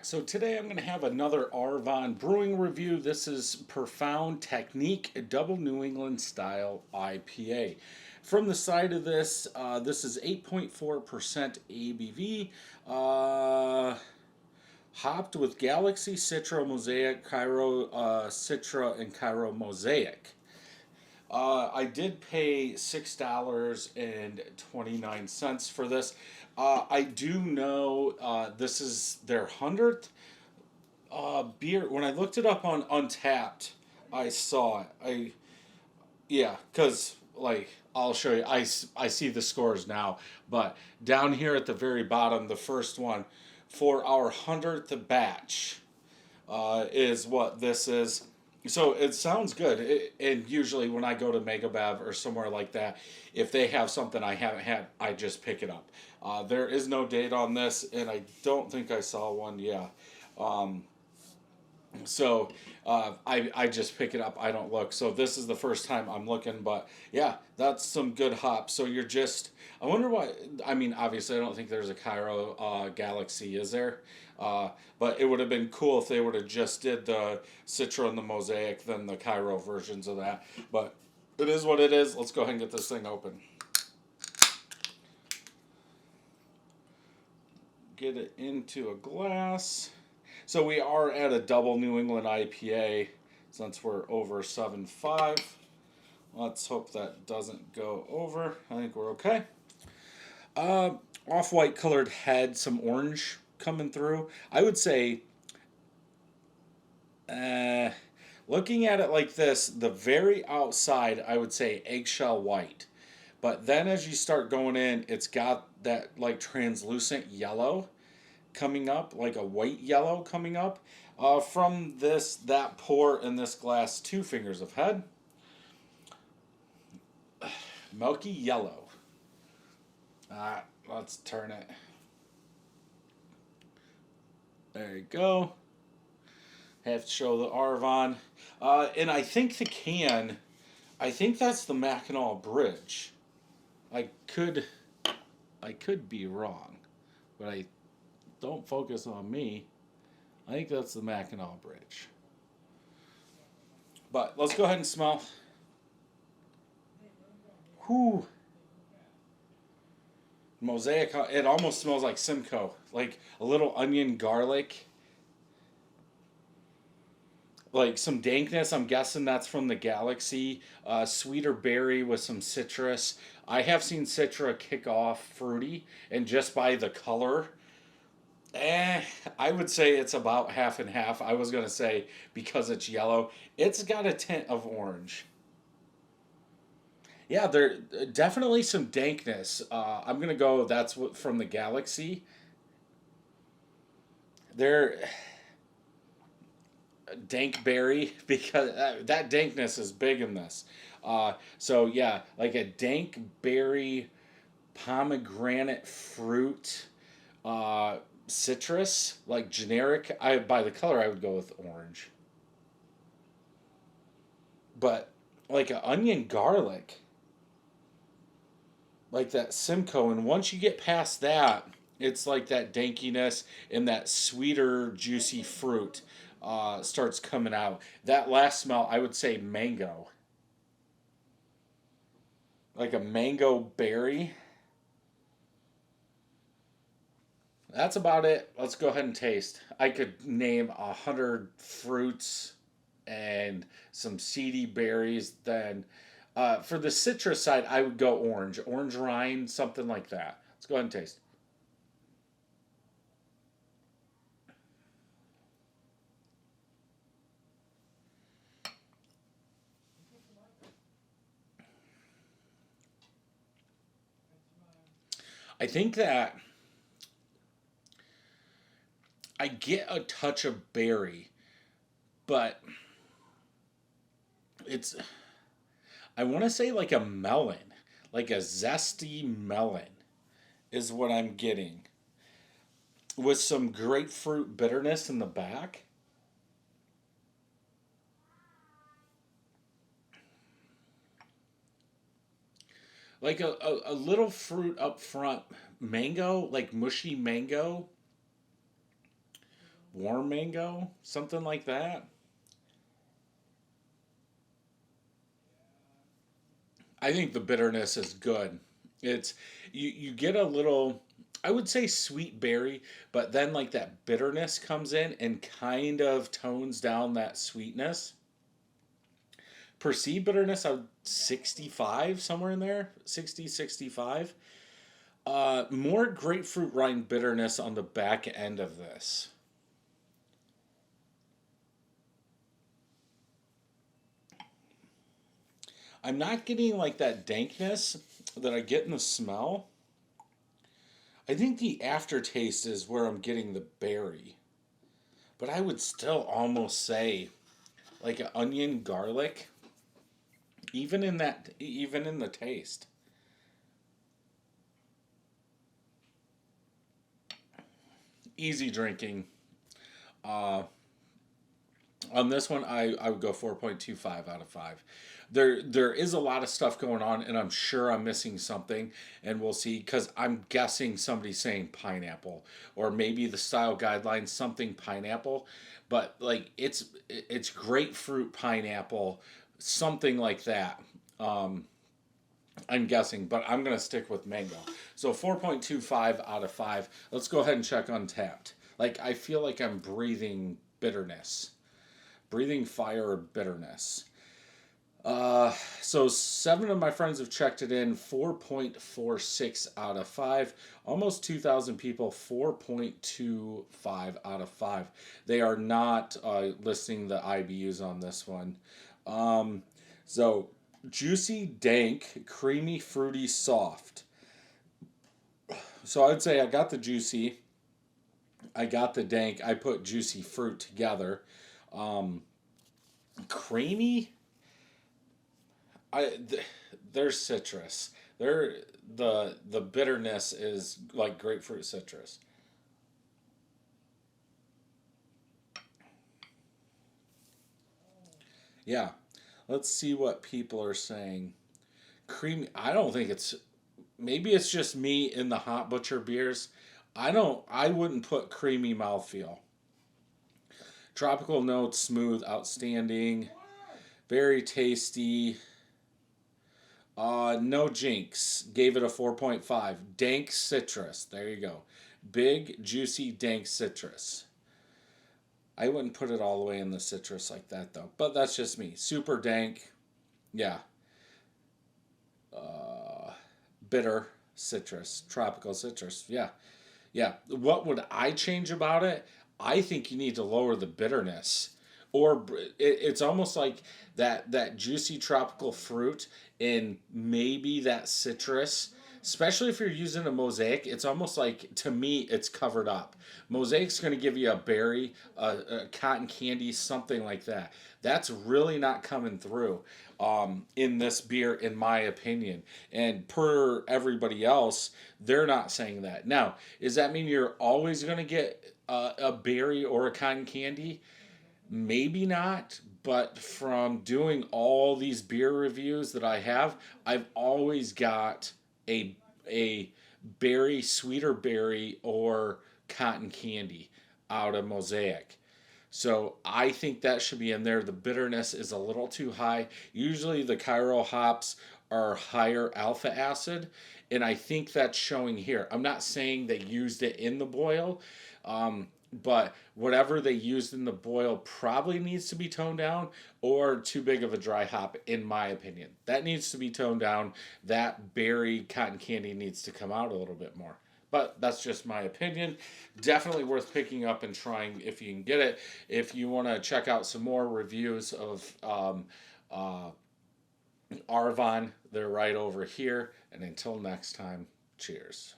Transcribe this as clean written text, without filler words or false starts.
back. So today I'm going to have another Arvon Brewing review. This is Profound Technique, a Double New England style IPA. From the side of this, this is 8.4% ABV, hopped with Galaxy, Cryo Mosaic, Cryo Citra, and Cryo Mosaic. I did pay $6.29 for this. I do know this is their 100th beer. When I looked it up on Untapped, I saw it. Yeah, because, like, I'll show you. I see the scores now. But down here at the very bottom, the first one, for our 100th batch, is what this is. So it sounds good. And usually when I go to Megabev or somewhere like that, if they have something I haven't had, I just pick it up. There is no date on this, and I don't think I saw one. Yeah. I just pick it up. I don't look. So this is the first time I'm looking, but yeah, that's some good hops. So you're just, I wonder what, I mean, obviously I don't think there's a Cryo Galaxy, is there? But it would have been cool if they would have just did the Citra and the Mosaic than the Cryo versions of that. But it is what it is. Let's go ahead and get this thing open. Get it into a glass. So we are at a Double New England IPA since we're over 7.5. Let's hope that doesn't go over. I think we're okay. Off-white colored head, some orange coming through. I would say, looking at it like this, the very outside, I would say eggshell white. But then as you start going in, it's got that like translucent yellow coming up, like a white yellow coming up. From that pour in this glass, 2 fingers of head. Milky yellow. Let's turn it. There you go. Have to show the Arvon. And I think the can, I think that's the Mackinac Bridge. I could be wrong, but don't focus on me. I think that's the Mackinac Bridge. But let's go ahead and smell. Whew. Mosaic, it almost smells like Simcoe. Like a little onion garlic. Like some dankness, I'm guessing that's from the Galaxy. Sweeter berry with some citrus. I have seen Citra kick off fruity, and just by the color, I would say it's about half and half. I was going to say because it's yellow, it's got a tint of orange. Yeah, there definitely some dankness. I'm going to go, that's what from the Galaxy. There, dank berry, because that dankness is big in this. So yeah, like a dank berry, pomegranate fruit, citrus, like generic. By the color, I would go with orange. But like an onion garlic, like that Simcoe, and once you get past that, it's like that dankiness and that sweeter, juicy fruit starts coming out. That last smell, I would say mango. Like a mango berry. That's about it. Let's go ahead and taste. I could name 100 fruits and some seedy berries. Then for the citrus side, I would go orange. Orange rind, something like that. Let's go ahead and taste. I think that I get a touch of berry, but it's, I want to say like a melon, like a zesty melon is what I'm getting with some grapefruit bitterness in the back. Like a little fruit up front, mango, like mushy mango, warm mango, something like that. I think the bitterness is good. It's you get a little, I would say sweet berry, but then like that bitterness comes in and kind of tones down that sweetness. Perceived bitterness, I would 65, somewhere in there, 60, 65. More grapefruit rind bitterness on the back end of this. I'm not getting like that dankness that I get in the smell. I think the aftertaste is where I'm getting the berry. But I would still almost say like an onion garlic, even in the taste. Easy drinking. Uh, on this one, I would go 4.25 out of 5. There is a lot of stuff going on, and I'm sure I'm missing something, and we'll see, because I'm guessing somebody's saying pineapple, or maybe the style guidelines something pineapple, but like it's grapefruit pineapple, something like that. Um, I'm guessing, but I'm gonna stick with mango. So 4.25 out of 5. Let's go ahead and check Untapped. Like I feel like I'm breathing bitterness, breathing fire or bitterness. So 7 of my friends have checked it in. 4.46 out of 5. Almost 2,000 people. 4.25 out of 5. They are not listing the IBUs on this one. So juicy, dank, creamy, fruity, soft. So I'd say I got the juicy, I got the dank, I put juicy fruit together. Um, Creamy, there's citrus. There the bitterness is like grapefruit citrus. Yeah. Let's see what people are saying. Creamy. I don't think it's, maybe it's just me in the hot butcher beers. I wouldn't put creamy mouthfeel. Tropical notes, smooth, outstanding, very tasty. No jinx. Gave it a 4.5. Dank citrus. There you go. Big, juicy, dank citrus. I wouldn't put it all the way in the citrus like that though. But that's just me. Super dank. Yeah. Uh, Bitter citrus. Tropical citrus. Yeah. Yeah. What would I change about it? I think you need to lower the bitterness. Or it's almost like that juicy tropical fruit and maybe that citrus. Especially if you're using a mosaic, it's almost like, to me it's covered up. Mosaic's going to give you a berry, a cotton candy, something like that. That's really not coming through in this beer, in my opinion. And per everybody else, they're not saying that. Now, does that mean you're always going to get a berry or a cotton candy? Maybe not, but from doing all these beer reviews that I have, I've always got a a berry, sweeter berry, or cotton candy out of Mosaic. So I think that should be in there. The bitterness is a little too high. Usually the Cryo hops are higher alpha acid, and I think that's showing here. I'm not saying they used it in the boil, but whatever they used in the boil probably needs to be toned down, or too big of a dry hop, in my opinion. That needs to be toned down. That berry cotton candy needs to come out a little bit more. But that's just my opinion. Definitely worth picking up and trying if you can get it. If you want to check out some more reviews of uh, Arvon, they're right over here. And until next time, cheers.